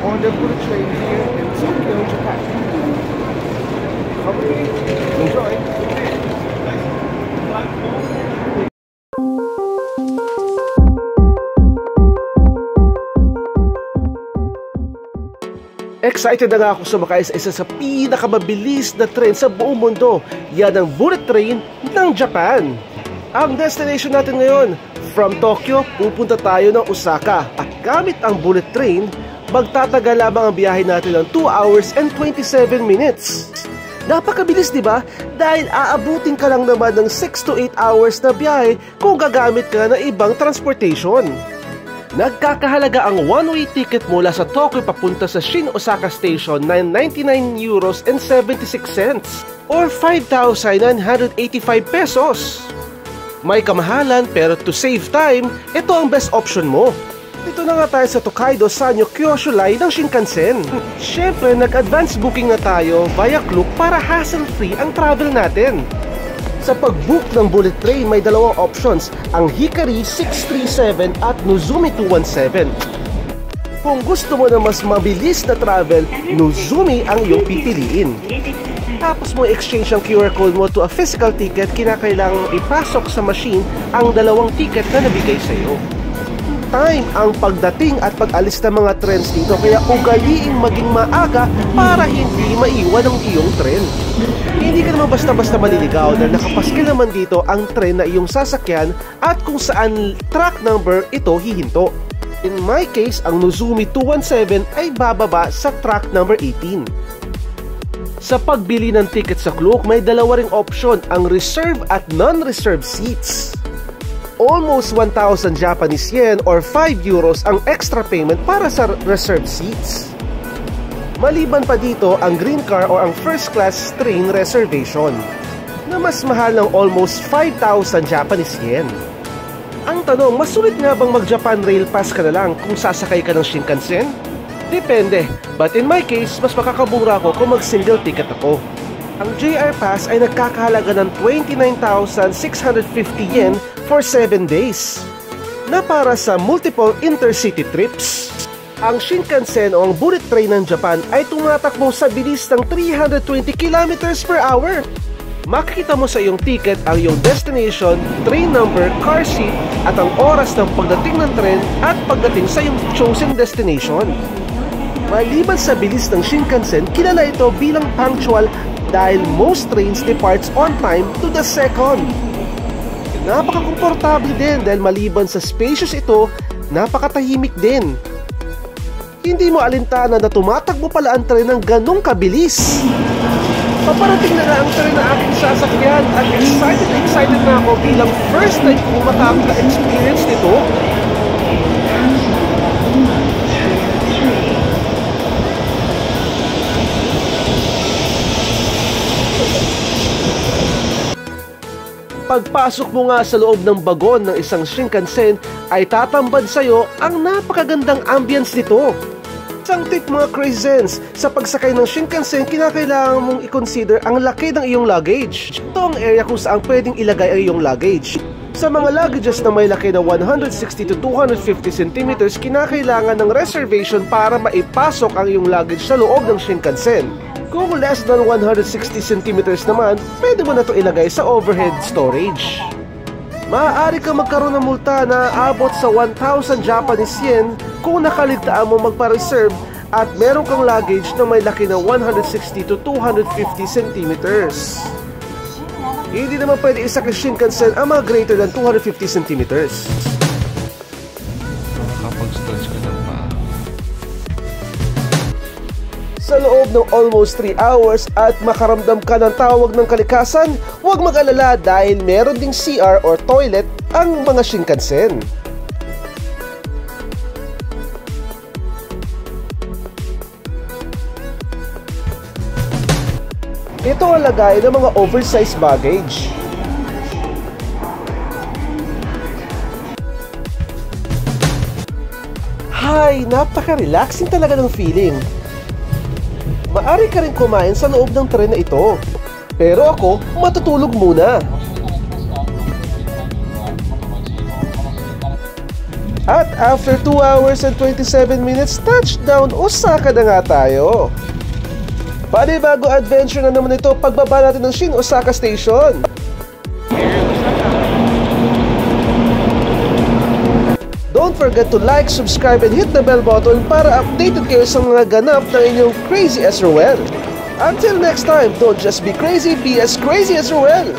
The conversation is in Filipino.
on the bullet train here in Tokyo, Japan. Come with me, enjoy. Excited na nga ako sumakay sa isa sa pinakamabilis na tren sa buong mundo. Yan ang bullet train ng Japan. Ang destination natin ngayon, from Tokyo, pupunta tayo ng Osaka. At gamit ang bullet train, magtatagal lamang ang biyahe natin ng 2 hours and 27 minutes. Napakabilis, di ba? Dahil aabutin ka lang naman ng 6 to 8 hours na biyahe kung gagamit ka ng ibang transportation. Nagkakahalaga ang one-way ticket mula sa Tokyo papunta sa Shin Osaka Station na 99 euros and 76 cents or 5,985 pesos. May kamahalan pero to save time, ito ang best option mo. Dito na nga tayo sa Tokaido Sanyo Kyosho Line ng Shinkansen. Siyempre, nag-advance booking na tayo via Klook para hassle-free ang travel natin. Sa pag-book ng bullet train, may dalawang options, ang Hikari 637 at Nozomi 217. Kung gusto mo na mas mabilis na travel, Nozomi ang iyong pipiliin. Tapos mo exchange ang QR code mo to a physical ticket, kinakailangang ipasok sa machine ang dalawang ticket na nabigay sa iyo. Time ang pagdating at pag-alis ng mga trends dito, kaya ugaliing maging maaga para hindi maiwan ang iyong tren. Hindi ka naman basta-basta maliligaw dahil nakapaskil naman dito ang tren na iyong sasakyan at kung saan track number ito hihinto. In my case, ang Nozomi 217 ay bababa sa track number 18. Sa pagbili ng ticket sa Klook, may dalawa ring option, ang reserve at non-reserve seats. Almost 1,000 Japanese yen or 5 euros ang extra payment para sa reserve seats. Maliban pa dito ang green car o ang first class train reservation na mas mahal ng almost 5,000 Japanese yen. Ang tanong, mas sulit nga bang mag-Japan Rail Pass ka na lang kung sasakay ka ng Shinkansen? Depende, but in my case, mas makakabura ako kung mag-single ticket ako. Ang JR Pass ay nagkakahalaga ng 29,650 yen for 7 days na para sa multiple intercity trips. Ang Shinkansen o ang bullet train ng Japan ay tumatakbo sa bilis ng 320 km per hour. Makikita mo sa iyong ticket ang iyong destination, train number, car seat at ang oras ng pagdating ng tren at pagdating sa iyong chosen destination. Maliban sa bilis ng Shinkansen, kilala ito bilang punctual dahil most trains departs on time to the second. Napaka-komportable din dahil maliban sa spacious ito, napakatahimik din. Hindi mo alintana na tumatakbo pala ang tren ng ganong kabilis. Paparating na ang tren na aking sasakyan at excited na ako bilang first time kong makaka-experience nito. Pagpasok mo nga sa loob ng bagon ng isang Shinkansen ay tatambad sa'yo ang napakagandang ambience nito. Isang tip mga crazens, sa pagsakay ng Shinkansen, kinakailangan mong i-consider ang laki ng iyong luggage. Ito ang area kung saan pwedeng ilagay ang iyong luggage. Sa mga luggages na may laki na 160 to 250 cm, kinakailangan ng reservation para maipasok ang iyong luggage sa loob ng Shinkansen. Kung less than 160 cm naman, pwede mo na ito ilagay sa overhead storage. Maaari ka magkaroon ng multa na abot sa 1,000 Japanese yen kung nakaligtaan mo magpa-reserve at meron kang luggage na may laki na 160 to 250 cm. Hindi naman pwede isakay Shinkansen ang mga greater than 250 cm. Nakapag-stretch ka ng paa. Sa loob ng almost 3 hours at makaramdam ka ng tawag ng kalikasan, huwag mag-alala dahil meron ding CR or toilet ang mga Shinkansen. Ito ang lagay ng mga oversized baggage. Hay, napaka-relaxing talaga ng feeling. Maaari ka rin kumain sa loob ng tren na ito. Pero ako, matutulog muna. At after 2 hours and 27 minutes, touchdown Osaka na nga tayo. Panibago adventure na naman ito pagbaba natin ng Shin Osaka Station. Don't forget to like, subscribe, and hit the bell button para updated kayo sa mga ganap ng inyong Crazy as Ruel. Until next time, don't just be crazy as Ruel!